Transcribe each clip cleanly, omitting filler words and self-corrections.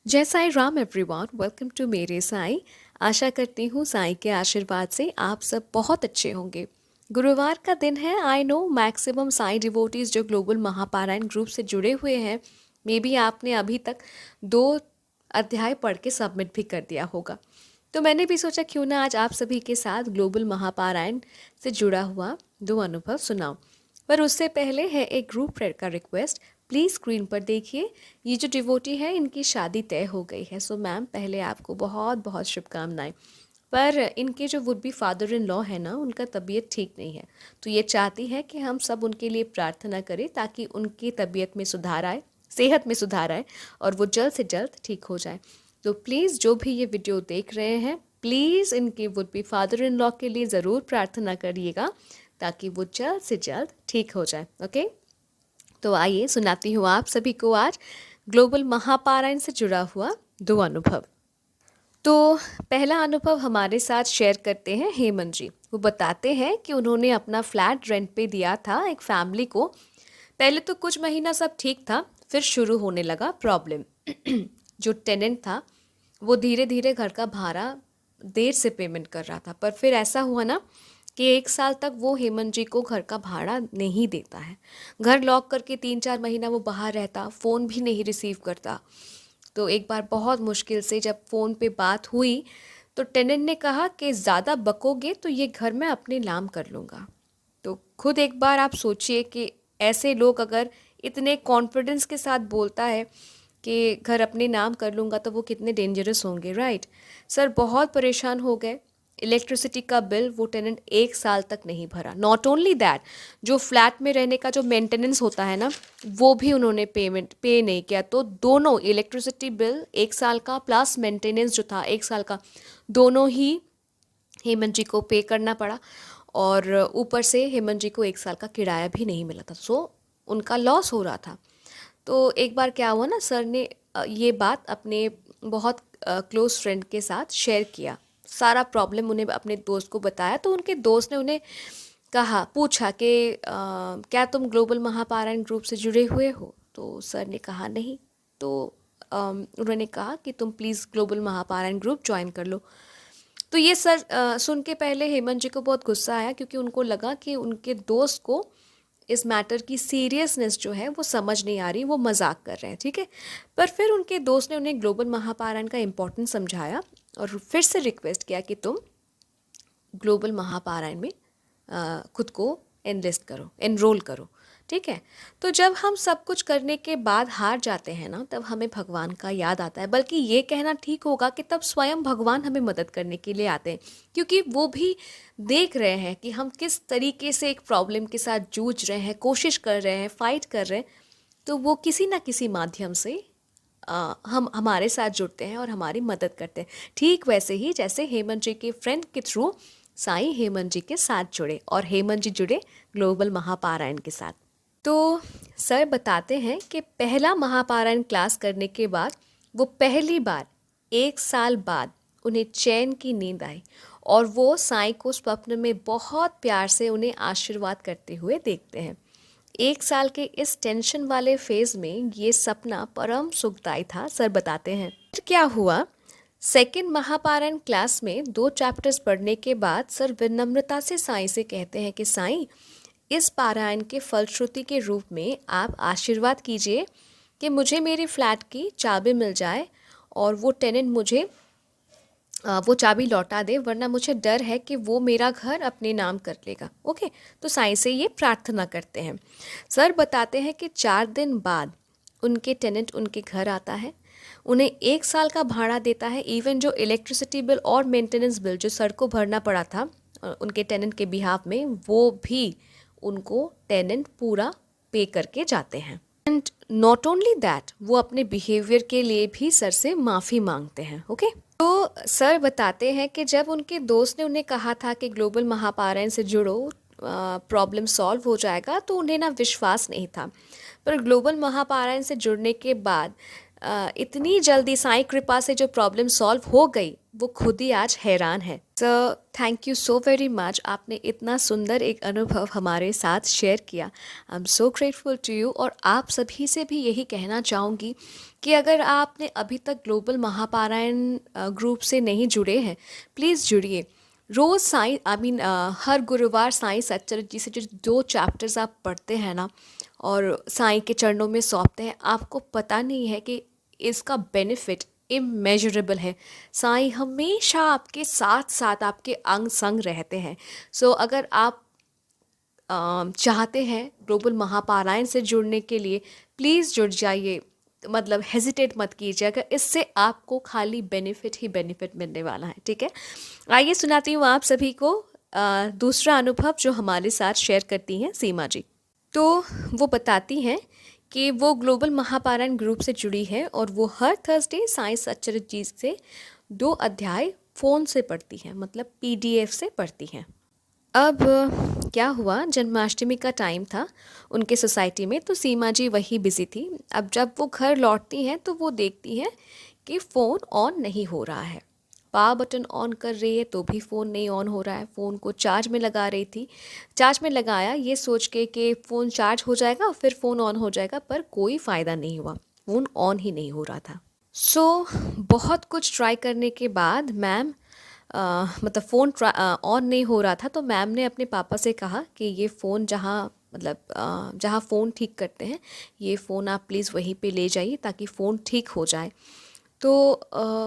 जय Sai Ram everyone, welcome to मेरे साई। आशा करती हूँ साई के आशीर्वाद से आप सब बहुत अच्छे होंगे। गुरुवार का दिन है। I know maximum Sai devotees जो ग्लोबल महापारायण ग्रुप से जुड़े हुए हैं, मे बी आपने अभी तक 2 अध्याय पढ़ के सबमिट भी कर दिया होगा। तो मैंने भी सोचा क्यों ना आज आप सभी के साथ ग्लोबल महापारायण से जुड़ा हुआ 2 अनुभव सुनाऊं। पर उससे पहले है एक ग्रुप प्रेयर का रिक्वेस्ट। प्लीज़ स्क्रीन पर देखिए, ये जो डिवोटी है इनकी शादी तय हो गई है। सो मैम, पहले आपको बहुत बहुत शुभकामनाएं। पर इनके जो would be father in law है ना, उनका तबीयत ठीक नहीं है। तो ये चाहती है कि हम सब उनके लिए प्रार्थना करें ताकि उनकी तबीयत में सुधार आए, सेहत में सुधार आए और वो जल्द से जल्द ठीक हो जाए। तो प्लीज़ जो भी ये वीडियो देख रहे हैं, प्लीज़ इनके would be father in law के लिए ज़रूर प्रार्थना करिएगा ताकि वो जल्द से जल्द ठीक हो जाए। ओके, तो आइए सुनाती हूँ आप सभी को आज ग्लोबल महापारायण से जुड़ा हुआ 2 अनुभव। तो पहला अनुभव हमारे साथ शेयर करते हैं हेमंत जी। वो बताते हैं कि उन्होंने अपना फ्लैट रेंट पे दिया था एक फैमिली को। पहले तो कुछ महीना सब ठीक था, फिर शुरू होने लगा प्रॉब्लम। जो टेनेंट था वो धीरे धीरे घर का भाड़ा देर से पेमेंट कर रहा था, पर फिर ऐसा हुआ ना कि 1 साल तक वो हेमंत जी को घर का भाड़ा नहीं देता है। घर लॉक करके 3-4 महीना वो बाहर रहता, फ़ोन भी नहीं रिसीव करता। तो एक बार बहुत मुश्किल से जब फ़ोन पे बात हुई तो टेनेंट ने कहा कि ज़्यादा बकोगे तो ये घर मैं अपने नाम कर लूँगा। तो खुद एक बार आप सोचिए कि ऐसे लोग अगर इतने कॉन्फिडेंस के साथ बोलता है कि घर अपने नाम कर लूँगा, तो वो कितने डेंजरस होंगे, राइट। सर बहुत परेशान हो गए। इलेक्ट्रिसिटी का बिल वो टेनेंट 1 साल तक नहीं भरा। नॉट ओनली दैट, जो फ्लैट में रहने का जो मेंटेनेंस होता है ना, वो भी उन्होंने पे नहीं किया। तो दोनों इलेक्ट्रिसिटी बिल 1 साल का प्लस मेंटेनेंस जो था 1 साल का, दोनों ही हेमंत जी को पे करना पड़ा। और ऊपर से हेमंत जी को 1 साल का किराया भी नहीं मिला था। सो उनका लॉस हो रहा था। तो एक बार क्या हुआ ना, सर ने ये बात अपने बहुत क्लोज फ्रेंड के साथ शेयर किया। सारा प्रॉब्लम उन्हें अपने दोस्त को बताया। तो उनके दोस्त ने उन्हें पूछा कि क्या तुम ग्लोबल महापारायण ग्रुप से जुड़े हुए हो? तो सर ने कहा नहीं। तो उन्होंने कहा कि तुम प्लीज़ ग्लोबल महापारायण ग्रुप ज्वाइन कर लो। तो ये सर सुन के पहले हेमंत जी को बहुत गुस्सा आया, क्योंकि उनको लगा कि उनके दोस्त को इस मैटर की सीरियसनेस जो है वो समझ नहीं आ रही, वो मजाक कर रहे हैं, ठीक है। पर फिर उनके दोस्त ने उन्हें ग्लोबल महापारायण का इम्पोर्टेंस समझाया और फिर से रिक्वेस्ट किया कि तुम ग्लोबल महापारायण में खुद को एनरोल करो, ठीक है। तो जब हम सब कुछ करने के बाद हार जाते हैं ना, तब हमें भगवान का याद आता है। बल्कि ये कहना ठीक होगा कि तब स्वयं भगवान हमें मदद करने के लिए आते हैं, क्योंकि वो भी देख रहे हैं कि हम किस तरीके से एक प्रॉब्लम के साथ जूझ रहे हैं, कोशिश कर रहे हैं, फाइट कर रहे हैं। तो वो किसी ना किसी माध्यम से हम हमारे साथ जुड़ते हैं और हमारी मदद करते हैं। ठीक वैसे ही जैसे हेमंत जी के फ्रेंड के थ्रू साईं हेमंत जी के साथ जुड़े और हेमंत जी जुड़े ग्लोबल महापारायण के साथ। तो सर बताते हैं कि पहला महापारायण क्लास करने के बाद वो पहली बार 1 साल बाद उन्हें चैन की नींद आई और वो साईं को स्वप्न में बहुत प्यार से उन्हें आशीर्वाद करते हुए देखते हैं। 1 साल के इस टेंशन वाले फेज में ये सपना परम सुखदायी था। सर बताते हैं फिर क्या हुआ। सेकंड महापारायण क्लास में 2 चैप्टर्स पढ़ने के बाद सर विनम्रता से साईं से कहते हैं कि साईं, इस पारायण के फलश्रुति के रूप में आप आशीर्वाद कीजिए कि मुझे मेरे फ्लैट की चाबी मिल जाए और वो टेनेंट मुझे वो चाबी लौटा दे, वरना मुझे डर है कि वो मेरा घर अपने नाम कर लेगा। ओके, तो साईं से ये प्रार्थना करते हैं। सर बताते हैं कि 4 दिन बाद उनके टेनेंट उनके घर आता है, उन्हें 1 साल का भाड़ा देता है। इवन जो इलेक्ट्रिसिटी बिल और मेंटेनेंस बिल जो सर को भरना पड़ा था उनके टेनेंट के बिहाफ में, वो भी उनको टेनेंट पूरा पे करके जाते हैं। एंड नॉट ओनली दैट, वो अपने बिहेवियर के लिए भी सर से माफ़ी मांगते हैं। ओके, तो सर बताते हैं कि जब उनके दोस्त ने उन्हें कहा था कि ग्लोबल महापारायण से जुड़ो, प्रॉब्लम सॉल्व हो जाएगा, तो उन्हें ना विश्वास नहीं था। पर ग्लोबल महापारायण से जुड़ने के बाद इतनी जल्दी साईं कृपा से जो प्रॉब्लम सॉल्व हो गई वो खुद ही आज हैरान है। So thank you so very much, आपने इतना सुंदर एक अनुभव हमारे साथ शेयर किया। I am so grateful to you. और आप सभी से भी यही कहना चाहूँगी कि अगर आपने अभी तक ग्लोबल महापारायण ग्रुप से नहीं जुड़े हैं, प्लीज़ जुड़िए। रोज़ साईं हर गुरुवार साईं सच्चरित्र जी से जो 2 चैप्टर्स आप पढ़ते हैं ना और साईं के चरणों में सौंपते हैं, आपको पता नहीं है कि इसका बेनिफिट इमेजरेबल है। साईं हमेशा आपके साथ साथ आपके अंग संग रहते हैं। सो अगर आप चाहते हैं ग्लोबल महापारायण से जुड़ने के लिए, प्लीज़ जुड़ जाइए। मतलब हेजिटेट मत कीजिएगा, इससे आपको खाली बेनिफिट ही बेनिफिट मिलने वाला है। ठीक है, आइए सुनाती हूँ आप सभी को दूसरा अनुभव जो हमारे साथ शेयर करती हैं सीमा जी। तो वो बताती हैं कि वो ग्लोबल महापारायण ग्रुप से जुड़ी है और वो हर थर्सडे साईं सच्चरित्र जी से 2 अध्याय फ़ोन से पढ़ती हैं, मतलब PDF से पढ़ती हैं। अब क्या हुआ, जन्माष्टमी का टाइम था उनके सोसाइटी में, तो सीमा जी वही बिज़ी थी। अब जब वो घर लौटती हैं तो वो देखती हैं कि फ़ोन ऑन नहीं हो रहा है। पावर बटन ऑन कर रही है तो भी फ़ोन नहीं ऑन हो रहा है। फ़ोन को चार्ज में लगा रही थी, चार्ज में लगाया ये सोच के कि फ़ोन चार्ज हो जाएगा फिर फ़ोन ऑन हो जाएगा, पर कोई फ़ायदा नहीं हुआ, फ़ोन ऑन ही नहीं हो रहा था। सो बहुत कुछ ट्राई करने के बाद मैम मतलब फ़ोन ऑन नहीं हो रहा था, तो मैम ने अपने पापा से कहा कि ये फ़ोन जहाँ फ़ोन ठीक करते हैं, ये फ़ोन आप प्लीज़ वहीं पे ले जाइए ताकि फ़ोन ठीक हो जाए। तो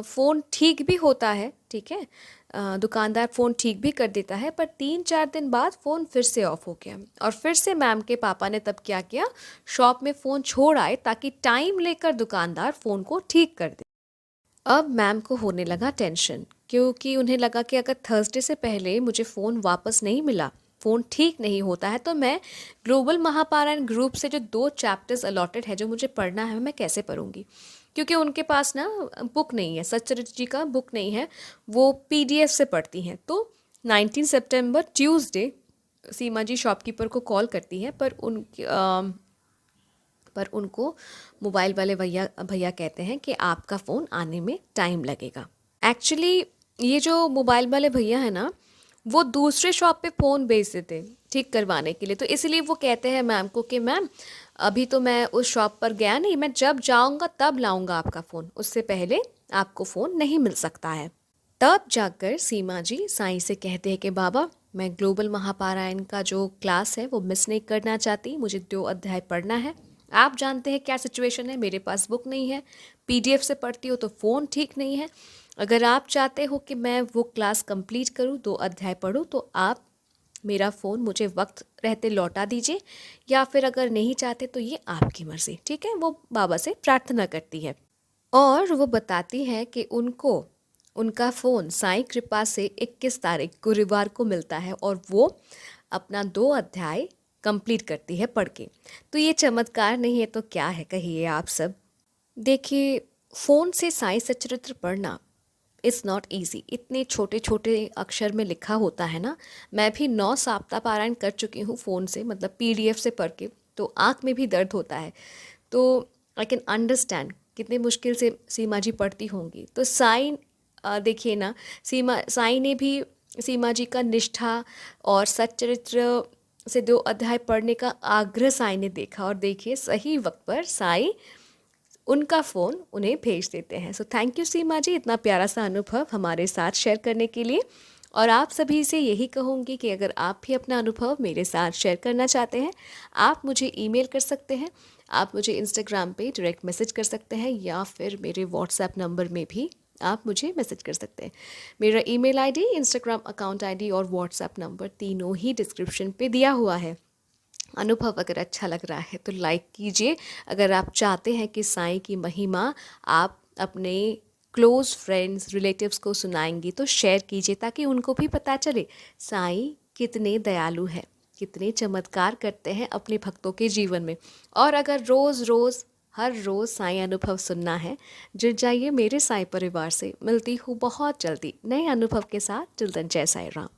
फ़ोन ठीक भी होता है, ठीक है, दुकानदार फ़ोन ठीक भी कर देता है, पर 3-4 दिन बाद फ़ोन फिर से ऑफ हो गया। और फिर से मैम के पापा ने तब क्या किया, शॉप में फ़ोन छोड़ आए ताकि टाइम लेकर दुकानदार फ़ोन को ठीक कर दे। अब मैम को होने लगा टेंशन, क्योंकि उन्हें लगा कि अगर थर्सडे से पहले मुझे फ़ोन वापस नहीं मिला, फ़ोन ठीक नहीं होता है, तो मैं ग्लोबल महापारायण ग्रुप से जो 2 चैप्टर्स अलॉटेड है जो मुझे पढ़ना है, मैं कैसे पढ़ूंगी। क्योंकि उनके पास ना बुक नहीं है, सच्चरित्र जी का बुक नहीं है, वो PDF से पढ़ती हैं। तो 19 सितंबर ट्यूसडे सीमा जी शॉपकीपर को कॉल करती हैं, पर उनको मोबाइल वाले भैया कहते हैं कि आपका फ़ोन आने में टाइम लगेगा। एक्चुअली ये जो मोबाइल वाले भैया हैं ना, वो दूसरे शॉप पे फ़ोन भेज देते ठीक करवाने के लिए, तो इसलिए वो कहते हैं मैम को कि मैम अभी तो मैं उस शॉप पर गया नहीं, मैं जब जाऊंगा तब लाऊंगा आपका फ़ोन, उससे पहले आपको फ़ोन नहीं मिल सकता है। तब जाकर सीमा जी साईं से कहते हैं कि बाबा, मैं ग्लोबल महापारायण का जो क्लास है वो मिस नहीं करना चाहती, मुझे 2 अध्याय पढ़ना है। आप जानते हैं क्या सिचुएशन है, मेरे पास बुक नहीं है, PDF से पढ़ती हो तो फ़ोन ठीक नहीं है। अगर आप चाहते हो कि मैं वो क्लास कंप्लीट करूं, 2 अध्याय पढूं, तो आप मेरा फ़ोन मुझे वक्त रहते लौटा दीजिए, या फिर अगर नहीं चाहते तो ये आपकी मर्ज़ी। ठीक है, वो बाबा से प्रार्थना करती है और वो बताती है कि उनको उनका फ़ोन साईं कृपा से 21 तारीख गुरुवार को मिलता है और वो अपना 2 अध्याय कंप्लीट करती है पढ़ के। तो ये चमत्कार नहीं है तो क्या है, कहिए आप सब। देखिए, फ़ोन से साईं सच्चरित्र पढ़ना इज़ नॉट ईजी। इतने छोटे छोटे अक्षर में लिखा होता है ना। मैं भी 9 सप्ताह पारायण कर चुकी हूँ फ़ोन से, मतलब PDF से पढ़ के, तो आँख में भी दर्द होता है। तो आई कैन अंडरस्टैंड कितने मुश्किल से सीमा जी पढ़ती होंगी। तो साईं देखिए ना, साईं ने भी सीमा जी का निष्ठा और सच्चरित्र से 2 अध्याय पढ़ने का आग्रह साईं ने देखा, और देखिए सही वक्त पर साईं उनका फ़ोन उन्हें भेज देते हैं। सो थैंक यू सीमा जी, इतना प्यारा सा अनुभव हमारे साथ शेयर करने के लिए। और आप सभी से यही कहूँगी कि अगर आप भी अपना अनुभव मेरे साथ शेयर करना चाहते हैं, आप मुझे ईमेल कर सकते हैं, आप मुझे इंस्टाग्राम पे डायरेक्ट मैसेज कर सकते हैं, या फिर मेरे व्हाट्सएप नंबर में भी आप मुझे मैसेज कर सकते हैं। मेरा email ID, Instagram account ID और व्हाट्सएप नंबर तीनों ही डिस्क्रिप्शन पे दिया हुआ है। अनुभव अगर अच्छा लग रहा है तो लाइक कीजिए। अगर आप चाहते हैं कि साईं की महिमा आप अपने क्लोज़ फ्रेंड्स रिलेटिव्स को सुनाएंगी तो शेयर कीजिए, ताकि उनको भी पता चले साईं कितने दयालु हैं, कितने चमत्कार करते हैं अपने भक्तों के जीवन में। और अगर हर रोज़ साईं अनुभव सुनना है, जुड़ जाइए मेरे साईं परिवार से। मिलती हूँ बहुत जल्दी नए अनुभव के साथ। टिल देन, जय साईं राम।